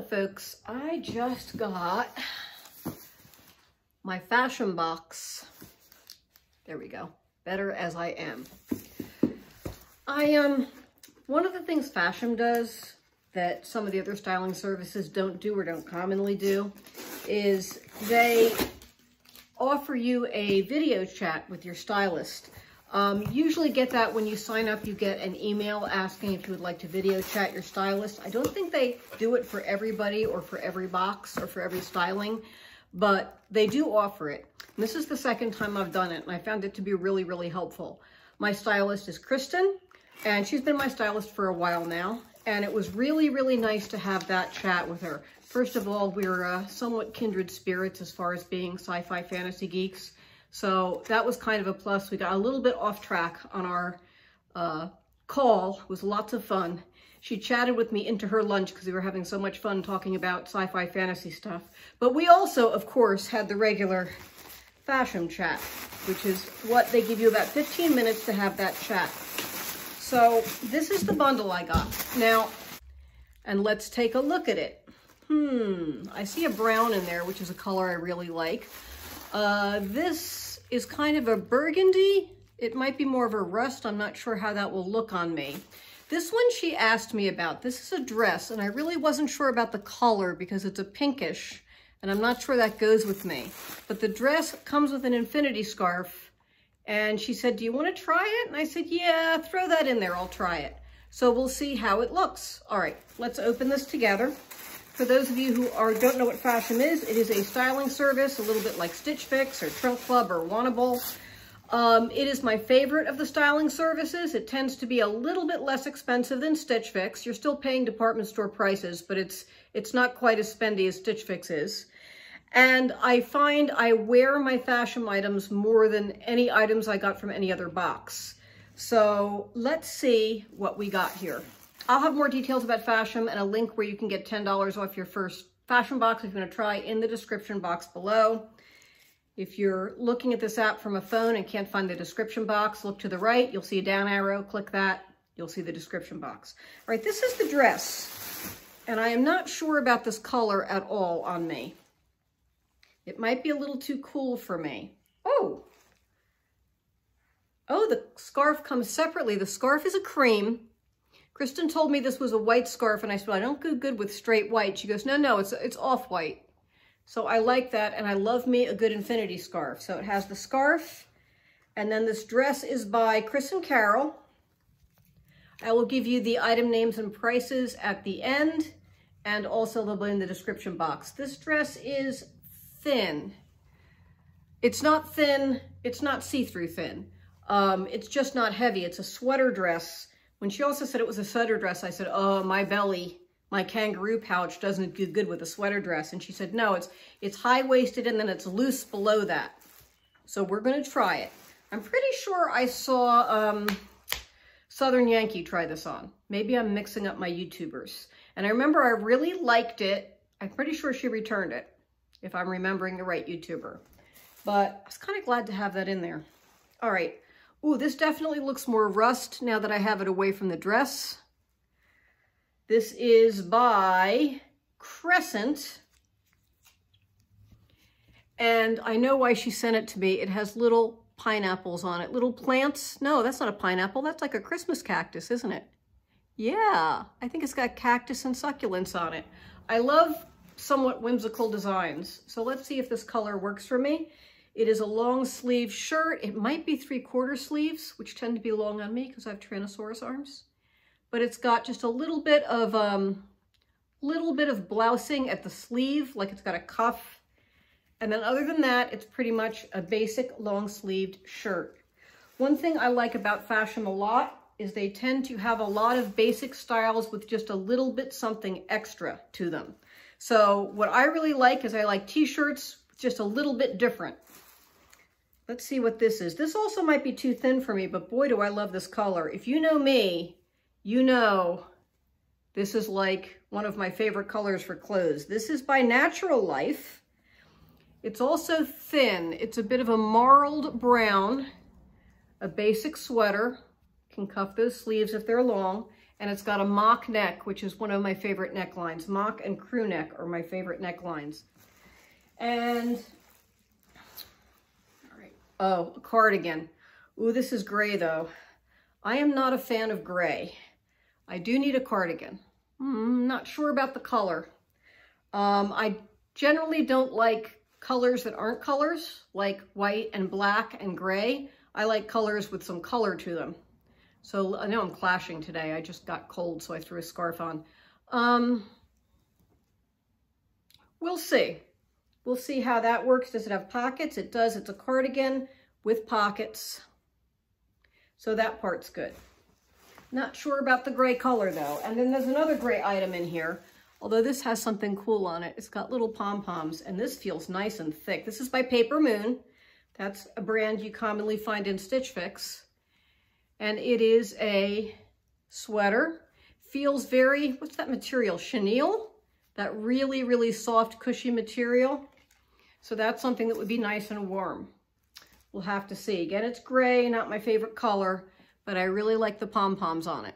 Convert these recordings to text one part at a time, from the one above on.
folks, I just got my Fashom box. There we go. Better as I am. One of the things Fashom does that some of the other styling services don't do or don't commonly do is they offer you a video chat with your stylist. Usually get that when you sign up, you get an email asking if you would like to video chat your stylist. I don't think they do it for everybody or for every box or for every styling, but they do offer it. And this is the second time I've done it, and I found it to be really, really helpful. My stylist is Kristen, and she's been my stylist for a while now, and it was really, really nice to have that chat with her. First of all, we're somewhat kindred spirits as far as being sci-fi fantasy geeks. So that was kind of a plus. We got a little bit off track on our call. It was lots of fun. She chatted with me into her lunch because we were having so much fun talking about sci-fi fantasy stuff. But we also, of course, had the regular Fashom chat, which is what they give you about 15 minutes to have that chat. So this is the bundle I got. Now, and let's take a look at it. I see a brown in there, which is a color I really like. This is kind of a burgundy. It might be more of a rust. I'm not sure how that will look on me. This one she asked me about. This is a dress, and I really wasn't sure about the color because it's a pinkish, and I'm not sure that goes with me. But the dress comes with an infinity scarf, and she said, do you want to try it? And I said, yeah, throw that in there. I'll try it. So we'll see how it looks. All right, let's open this together. For those of you who don't know what Fashom is, it is a styling service, a little bit like Stitch Fix or Trunk Club or Wannable. It is my favorite of the styling services. It tends to be a little bit less expensive than Stitch Fix. You're still paying department store prices, but it's not quite as spendy as Stitch Fix is. And I find I wear my Fashom items more than any items I got from any other box. So let's see what we got here. I'll have more details about Fashom and a link where you can get $10 off your first Fashom box if you want to try in the description box below. If you're looking at this app from a phone and can't find the description box, look to the right. You'll see a down arrow. Click that. You'll see the description box. All right, this is the dress, and I am not sure about this color at all on me. It might be a little too cool for me. Oh, the scarf comes separately. The scarf is a cream. Kristen told me this was a white scarf, and I said, well, I don't go good with straight white. She goes, no, it's off-white. So I like that, and I love me a good infinity scarf. So it has the scarf, and then this dress is by Chris and Carol. I will give you the item names and prices at the end, and also they'll be in the description box. This dress is thin. It's not thin, it's not see-through thin. It's just not heavy. It's a sweater dress. When she also said it was a sweater dress, I said, oh, my belly, my kangaroo pouch doesn't do good with a sweater dress. And she said, no, it's high-waisted and then it's loose below that. So we're going to try it. I'm pretty sure I saw Southern Yankee try this on. Maybe I'm mixing up my YouTubers. And I remember I really liked it. I'm pretty sure she returned it, if I'm remembering the right YouTuber. But I was kind of glad to have that in there. All right. Ooh, this definitely looks more rust now that I have it away from the dress. This is by Crescent. And I know why she sent it to me. It has little pineapples on it, little plants. No, that's not a pineapple. That's like a Christmas cactus, isn't it? Yeah, I think it's got cactus and succulents on it. I love somewhat whimsical designs. So let's see if this color works for me. It is a long sleeve shirt. It might be 3/4 sleeves, which tend to be long on me because I have Tyrannosaurus arms. But it's got just a little bit of blousing at the sleeve, like it's got a cuff. And then other than that, it's pretty much a basic long-sleeved shirt. One thing I like about Fashom a lot is they tend to have a lot of basic styles with just a little bit something extra to them. So what I really like is I like t-shirts just a little bit different. Let's see what this is. This also might be too thin for me, but boy, do I love this color. If you know me, you know this is like one of my favorite colors for clothes. This is by Natural Life. It's also thin. It's a bit of a marled brown, a basic sweater. Can cuff those sleeves if they're long. And it's got a mock neck, which is one of my favorite necklines. Mock and crew neck are my favorite necklines. And, all right, oh, a cardigan. Ooh, this is gray though. I am not a fan of gray. I do need a cardigan. Not sure about the color. I generally don't like colors that aren't colors, like white and black and gray. I like colors with some color to them. So I know I'm clashing today. I just got cold, so I threw a scarf on. We'll see. We'll see how that works. Does it have pockets? It does. It's a cardigan with pockets. So that part's good. Not sure about the gray color though. And then there's another gray item in here, although this has something cool on it. It's got little pom-poms and this feels nice and thick. This is by Paper Moon. That's a brand you commonly find in Stitch Fix. And it is a sweater. Feels very, what's that material? Chenille? That really, really soft, cushy material. So that's something that would be nice and warm. We'll have to see. Again, it's gray, not my favorite color, but I really like the pom-poms on it.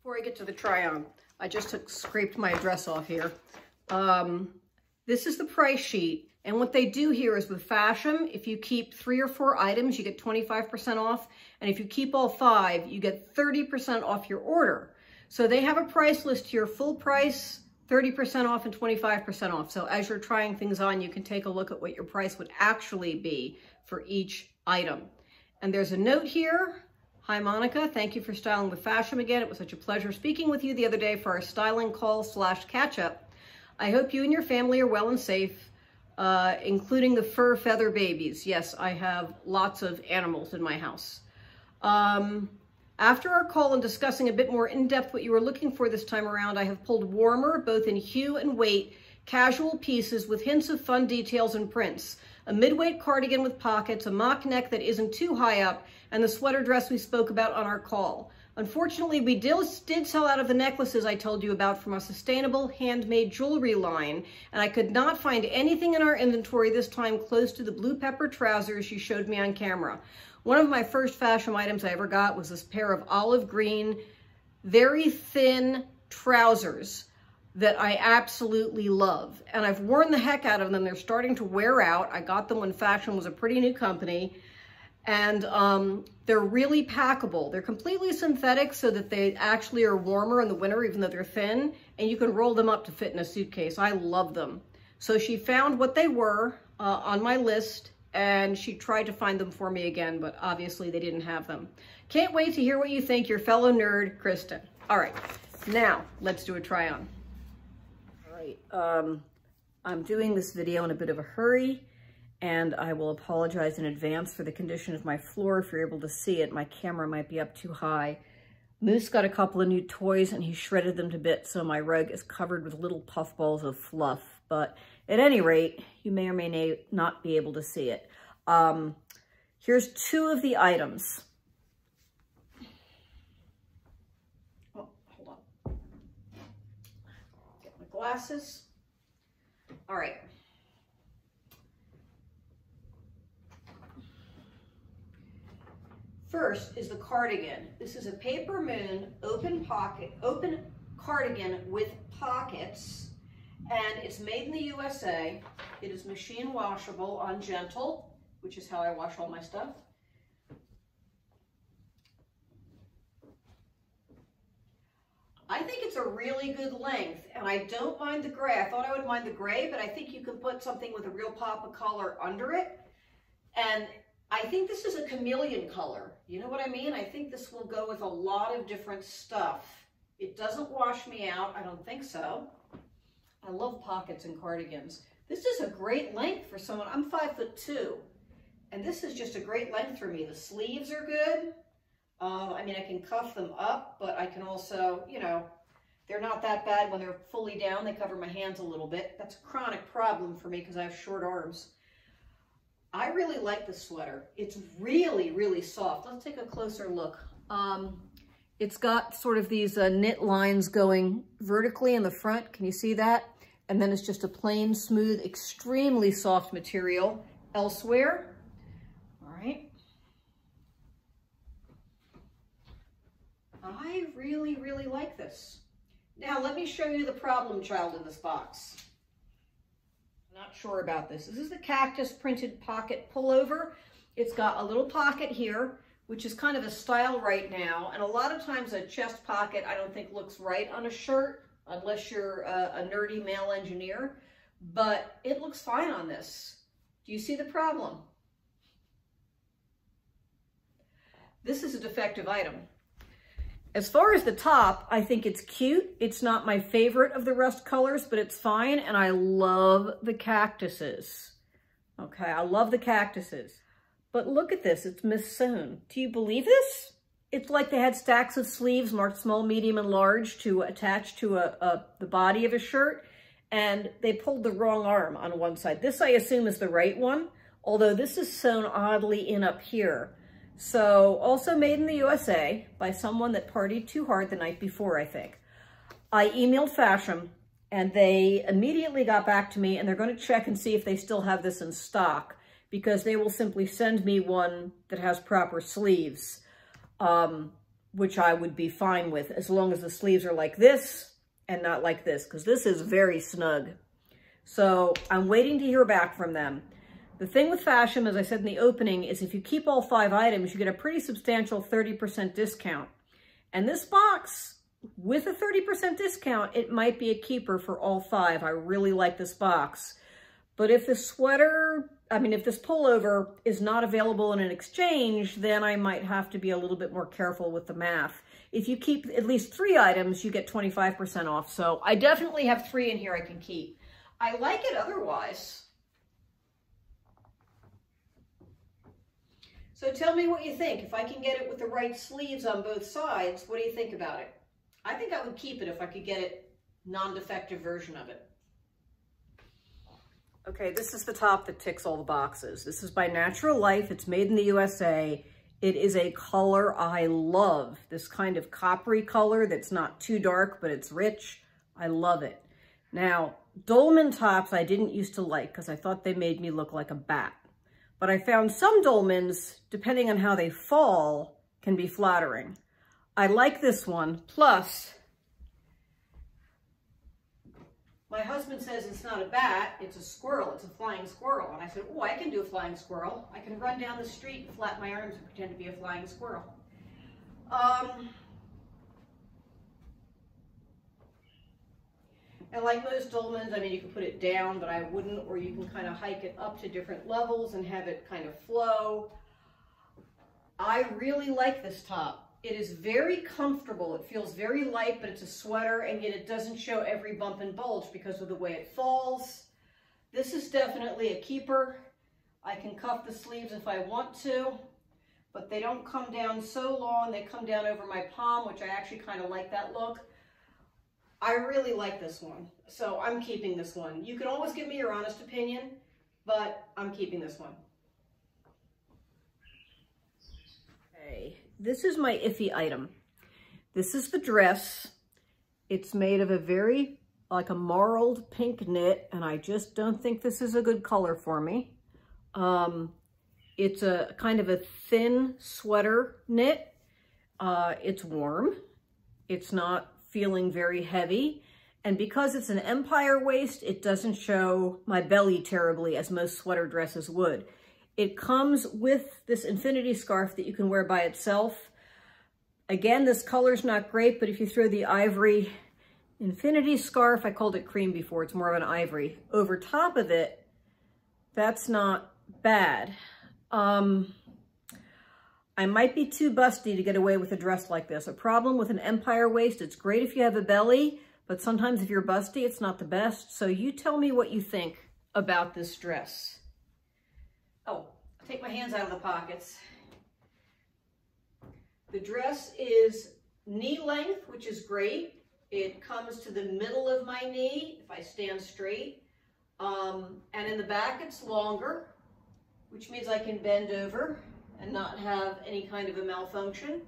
Before I get to the try-on, I just scraped my address off here. This is the price sheet. And what they do here is with Fashom, if you keep 3 or 4 items, you get 25% off. And if you keep all 5, you get 30% off your order. So they have a price list here, full price, 30% off and 25% off. So as you're trying things on, you can take a look at what your price would actually be for each item. And there's a note here. Hi, Monica. Thank you for styling with Fashom again. It was such a pleasure speaking with you the other day for our styling call / catch-up. I hope you and your family are well and safe, including the fur feather babies. Yes, I have lots of animals in my house. After our call and discussing a bit more in depth what you were looking for this time around, I have pulled warmer, both in hue and weight, casual pieces with hints of fun details and prints. A mid-weight cardigan with pockets, a mock neck that isn't too high up, and the sweater dress we spoke about on our call. Unfortunately, we did sell out of the necklaces I told you about from a sustainable handmade jewelry line, and I could not find anything in our inventory this time close to the blue pepper trousers you showed me on camera. One of my first Fashom items I ever got was this pair of olive green, very thin trousers that I absolutely love. And I've worn the heck out of them. They're starting to wear out. I got them when Fashom was a pretty new company. And they're really packable. They're completely synthetic so that they actually are warmer in the winter, even though they're thin. And you can roll them up to fit in a suitcase. I love them. So she found what they were on my list, and she tried to find them for me again, but obviously they didn't have them. Can't wait to hear what you think, your fellow nerd, Kristen. All right, now let's do a try on. All right, I'm doing this video in a bit of a hurry, and I will apologize in advance for the condition of my floor. If you're able to see it, my camera might be up too high. Moose got a couple of new toys and he shredded them to bits, so my rug is covered with little puffballs of fluff. But at any rate, you may or may not be able to see it. Here's 2 of the items. Oh, hold on. Get my glasses. All right. First is the cardigan. This is a Paper Moon open cardigan with pockets, and it's made in the USA. It is machine washable on Gentle, which is how I wash all my stuff. I think it's a really good length, and I don't mind the gray. I thought I would mind the gray, but I think you can put something with a real pop of color under it. And I think this is a chameleon color. You know what I mean? I think this will go with a lot of different stuff. It doesn't wash me out. I don't think so. I love pockets and cardigans. This is a great length for someone. I'm 5'2", and this is just a great length for me. The sleeves are good. I mean, I can cuff them up, but I can also, you know, they're not that bad when they're fully down. They cover my hands a little bit. That's a chronic problem for me because I have short arms. I really like the sweater. It's really, really soft. Let's take a closer look. It's got sort of these knit lines going vertically in the front. Can you see that? And then it's just a plain, smooth, extremely soft material elsewhere. All right. I I really, really like this. Now, let me show you the problem child in this box. I'm not sure about this. This is the Cactus printed pocket pullover. It's got a little pocket here, which is kind of a style right now. And a lot of times a chest pocket I don't think looks right on a shirt, unless you're a nerdy male engineer. But it looks fine on this. Do you see the problem? This is a defective item. As far as the top, I think it's cute. It's not my favorite of the rust colors, but it's fine. And I love the cactuses. Okay, I love the cactuses. But look at this, it's missewn. Do you believe this? It's like they had stacks of sleeves marked small, medium, and large to attach to the body of a shirt. And they pulled the wrong arm on one side. This, I assume, is the right one, although this is sewn oddly in up here. So, also made in the USA by someone that partied too hard the night before, I think. I emailed Fashom, and they immediately got back to me, and they're going to check and see if they still have this in stock, because they will simply send me one that has proper sleeves, which I would be fine with, as long as the sleeves are like this and not like this, because this is very snug. So, I'm waiting to hear back from them. The thing with Fashom, as I said in the opening, is if you keep all 5 items, you get a pretty substantial 30% discount. And this box, with a 30% discount, it might be a keeper for all 5. I really like this box. But if this if this pullover is not available in an exchange, then I might have to be a little bit more careful with the math. If you keep at least 3 items, you get 25% off. So I definitely have 3 in here I can keep. I like it otherwise. So tell me what you think. If I can get it with the right sleeves on both sides, what do you think about it? I think I would keep it if I could get it non-defective version of it. Okay, this is the top that ticks all the boxes. This is by Natural Life. It's made in the USA. It is a color I love. This kind of coppery color that's not too dark, but it's rich. I love it. Now, dolman tops I didn't used to like because I thought they made me look like a bat. But I found some dolmans, depending on how they fall, can be flattering. I like this one. Plus, my husband says it's not a bat, it's a squirrel. It's a flying squirrel. And I said, oh, I can do a flying squirrel. I can run down the street and flap my arms and pretend to be a flying squirrel. And like most dolmans, I mean, you can put it down, but I wouldn't, or you can kind of hike it up to different levels and have it kind of flow. I really like this top. It is very comfortable. It feels very light, but it's a sweater, and yet it doesn't show every bump and bulge because of the way it falls. This is definitely a keeper. I can cuff the sleeves if I want to, but they don't come down so long. They come down over my palm, which I actually kind of like that look. I really like this one, so I'm keeping this one. You can always give me your honest opinion, but I'm keeping this one. Okay, this is my iffy item. This is the dress. It's made of a very, like a marled pink knit, and I just don't think this is a good color for me. It's a kind of a thin sweater knit. It's warm. It's not feeling very heavy, and because it's an empire waist, it doesn't show my belly terribly as most sweater dresses would. It comes with this infinity scarf that you can wear by itself. Again, this color's not great, but if you throw the ivory infinity scarf, I called it cream before, it's more of an ivory, over top of it, that's not bad. I might be too busty to get away with a dress like this. A problem with an empire waist, it's great if you have a belly, but sometimes if you're busty, it's not the best. So you tell me what you think about this dress. Oh, I'll take my hands out of the pockets. The dress is knee length, which is great. It comes to the middle of my knee if I stand straight. And in the back, it's longer, which means I can bend over and not have any kind of a malfunction.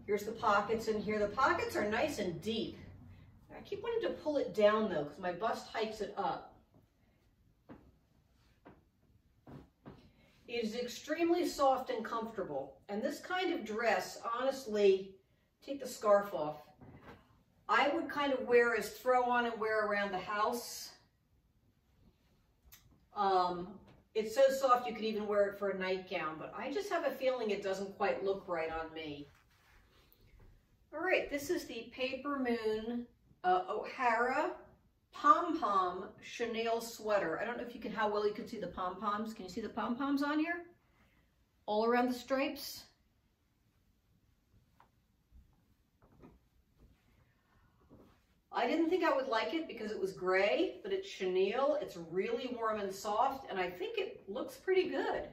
Here's the pockets in here. The pockets are nice and deep. I keep wanting to pull it down though, because my bust hikes it up. It is extremely soft and comfortable. And this kind of dress, honestly, take the scarf off. I would kind of wear as throw on and wear around the house. It's so soft you could even wear it for a nightgown, but I just have a feeling it doesn't quite look right on me. All right, this is the Paper Moon O'Hara Pom-Pom Chenille Sweater. I don't know if you can, how well you can see the pom-poms. Can you see the pom-poms on here? All around the stripes. I didn't think I would like it because it was gray, but it's chenille. It's really warm and soft, and I think it looks pretty good.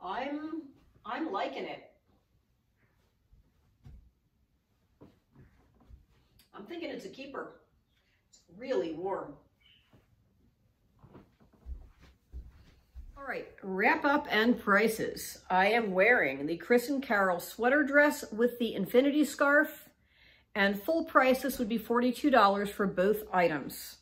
I'm liking it. I'm thinking it's a keeper. It's really warm. All right, wrap up and prices. I am wearing the Chris and Carol sweater dress with the infinity scarf. And full price, this would be $42 for both items.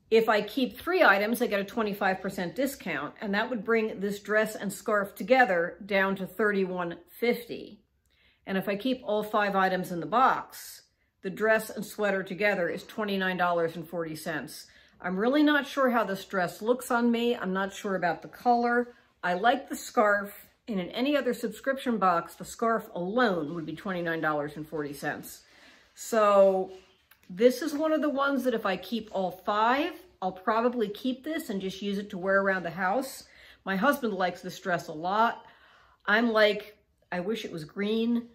If I keep 3 items, I get a 25% discount, and that would bring this dress and scarf together down to $31.50. And if I keep all 5 items in the box, the dress and sweater together is $29.40. I'm really not sure how this dress looks on me. I'm not sure about the color. I like the scarf. And in any other subscription box, the scarf alone would be $29.40. So this is one of the ones that if I keep all 5, I'll probably keep this and just use it to wear around the house. My husband likes this dress a lot. I'm like, I wish it was green.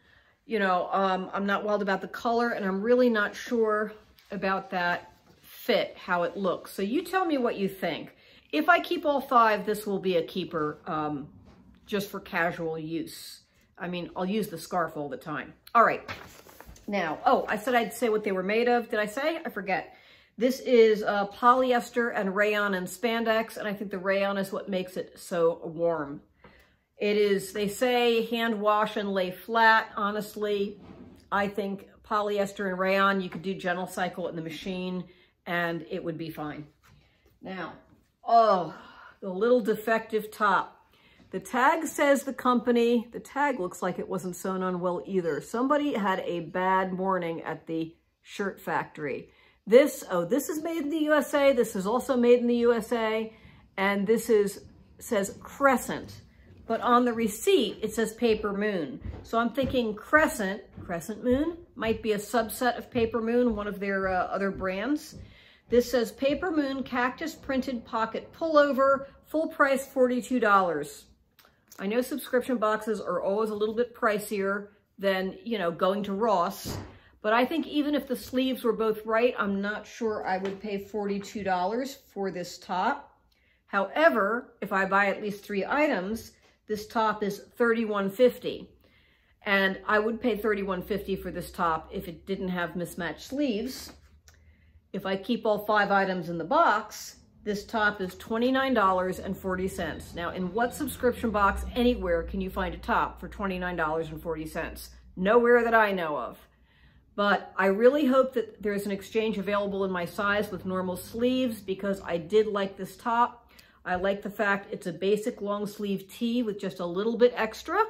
You know, I'm not wild about the color, and I'm really not sure about that fit, how it looks. So you tell me what you think. If I keep all 5, this will be a keeper, just for casual use. I mean, I'll use the scarf all the time. All right, now, oh, I said I'd say what they were made of. Did I say? I forget. This is polyester and rayon and spandex, and I think the rayon is what makes it so warm. It is, they say, hand wash and lay flat. Honestly, I think polyester and rayon, you could do gentle cycle in the machine, and it would be fine. Now, oh, the little defective top. The tag says the company, the tag looks like it wasn't sewn on well either. Somebody had a bad morning at the shirt factory. This, oh, this is made in the USA. This is also made in the USA. And this says Crescent. But on the receipt, it says Paper Moon. So I'm thinking Crescent Moon, might be a subset of Paper Moon, one of their other brands. This says Paper Moon Cactus Printed Pocket Pullover, full price $42. I know subscription boxes are always a little bit pricier than, you know, going to Ross, but I think even if the sleeves were both right, I'm not sure I would pay $42 for this top. However, if I buy at least 3 items, this top is $31.50. And I would pay $31.50 for this top if it didn't have mismatched sleeves. If I keep all 5 items in the box, this top is $29.40. Now, in what subscription box anywhere can you find a top for $29.40? Nowhere that I know of. But I really hope that there's an exchange available in my size with normal sleeves, because I did like this top. I like the fact it's a basic long sleeve tee with just a little bit extra.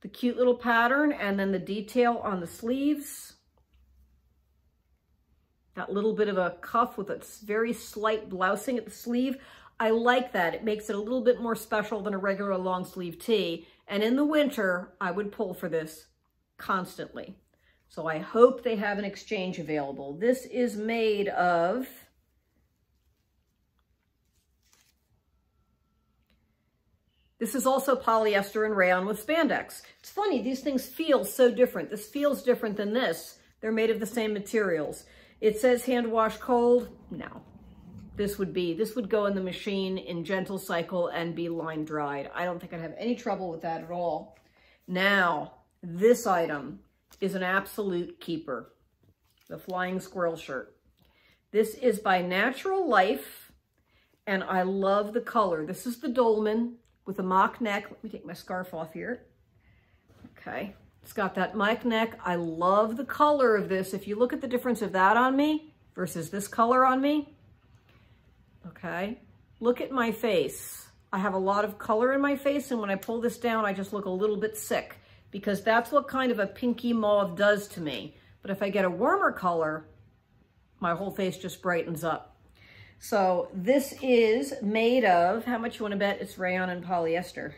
The cute little pattern, and then the detail on the sleeves. That little bit of a cuff with a very slight blousing at the sleeve. I like that. It makes it a little bit more special than a regular long sleeve tee. And in the winter, I would pull for this constantly. So I hope they have an exchange available. This is made of This is also polyester and rayon with spandex. It's funny, these things feel so different. This feels different than this. They're made of the same materials. It says hand wash cold. No. This would go in the machine in gentle cycle and be line dried. I don't think I'd have any trouble with that at all. Now, this item is an absolute keeper. The Flying Squirrel shirt. This is by Natural Life, and I love the color. This is the dolman with a mock neck. Let me take my scarf off here. Okay, it's got that mock neck. I love the color of this. If you look at the difference of that on me versus this color on me, okay, look at my face. I have a lot of color in my face, and when I pull this down, I just look a little bit sick because that's what kind of a pinky mauve does to me. But if I get a warmer color, my whole face just brightens up. So this is made of, how much you want to bet it's rayon and polyester?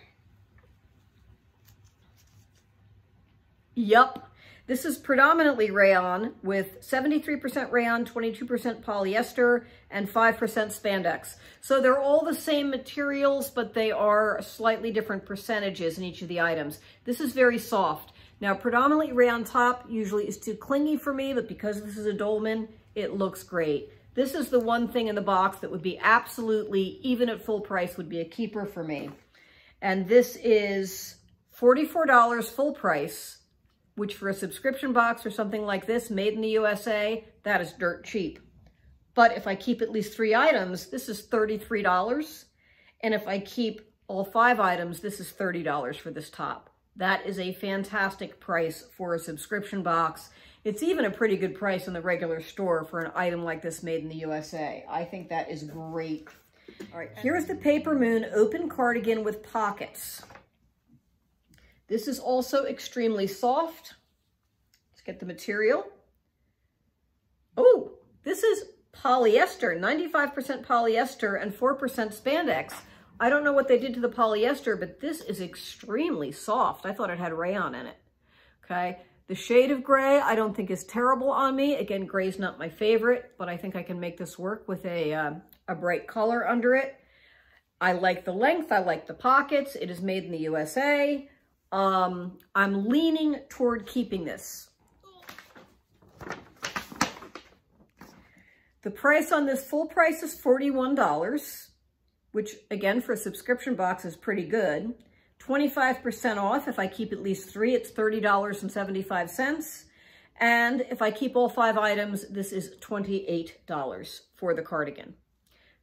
Yup. This is predominantly rayon with 73% rayon, 22% polyester, and 5% spandex. So they're all the same materials, but they are slightly different percentages in each of the items. This is very soft. Now, predominantly rayon top usually is too clingy for me, but because this is a dolman, it looks great. This is the one thing in the box that would be absolutely, even at full price, would be a keeper for me. And this is $44 full price, which for a subscription box or something like this, made in the USA, that is dirt cheap. But if I keep at least 3 items, this is $33. And if I keep all 5 items, this is $30 for this top. That is a fantastic price for a subscription box. It's even a pretty good price in the regular store for an item like this made in the USA. I think that is great. All right, here's the Paper Moon open cardigan with pockets. This is also extremely soft. Let's get the material. Oh, this is polyester, 95% polyester and 4% spandex. I don't know what they did to the polyester, but this is extremely soft. I thought it had rayon in it, okay? The shade of gray I don't think is terrible on me. Again, gray's not my favorite, but I think I can make this work with a bright color under it. I like the length, I like the pockets. It is made in the USA. I'm leaning toward keeping this. The price on this, full price, is $41, which again for a subscription box is pretty good. 25% off. If I keep at least 3, it's $30.75. And if I keep all 5 items, this is $28 for the cardigan.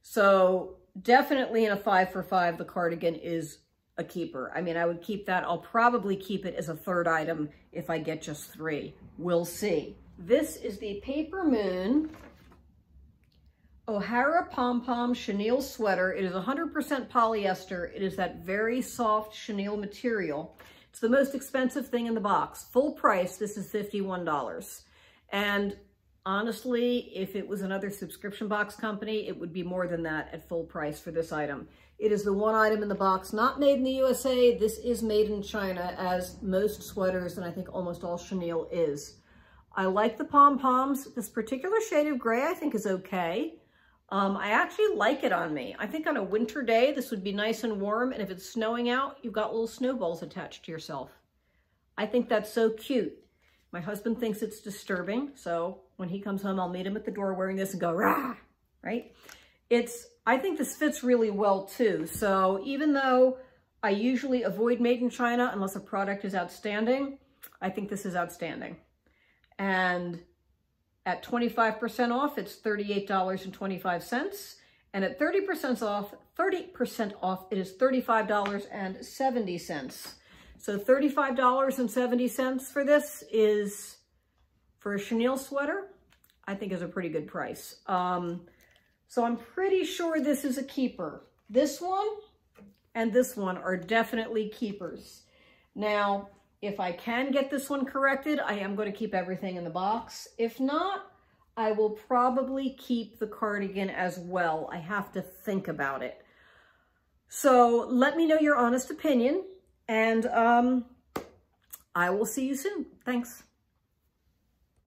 So definitely in a 5 for 5, the cardigan is a keeper. I mean, I would keep that. I'll probably keep it as a 3rd item if I get just 3. We'll see. This is the Paper Moon O'Hara Pom Pom chenille sweater. It is 100% polyester. It is that very soft chenille material. It's the most expensive thing in the box. Full price, this is $51. And honestly, if it was another subscription box company, it would be more than that at full price for this item. It is the one item in the box not made in the USA. This is made in China, as most sweaters, and I think almost all chenille is. I like the pom-poms. This particular shade of gray I think is okay. I actually like it on me. I think on a winter day, this would be nice and warm, and if it's snowing out, you've got little snowballs attached to yourself. I think that's so cute. My husband thinks it's disturbing, so when he comes home, I'll meet him at the door wearing this and go, rah, right? I think this fits really well too. So even though I usually avoid made in China unless a product is outstanding, I think this is outstanding. And at 25% off, it's $38.25. And at 30% off, it is $35.70. So $35.70 for this is, for a chenille sweater, I think is a pretty good price. So I'm pretty sure this is a keeper. This one and this one are definitely keepers. Now, if I can get this one corrected, I am going to keep everything in the box. If not, I will probably keep the cardigan as well. I have to think about it. So let me know your honest opinion, and I will see you soon. Thanks.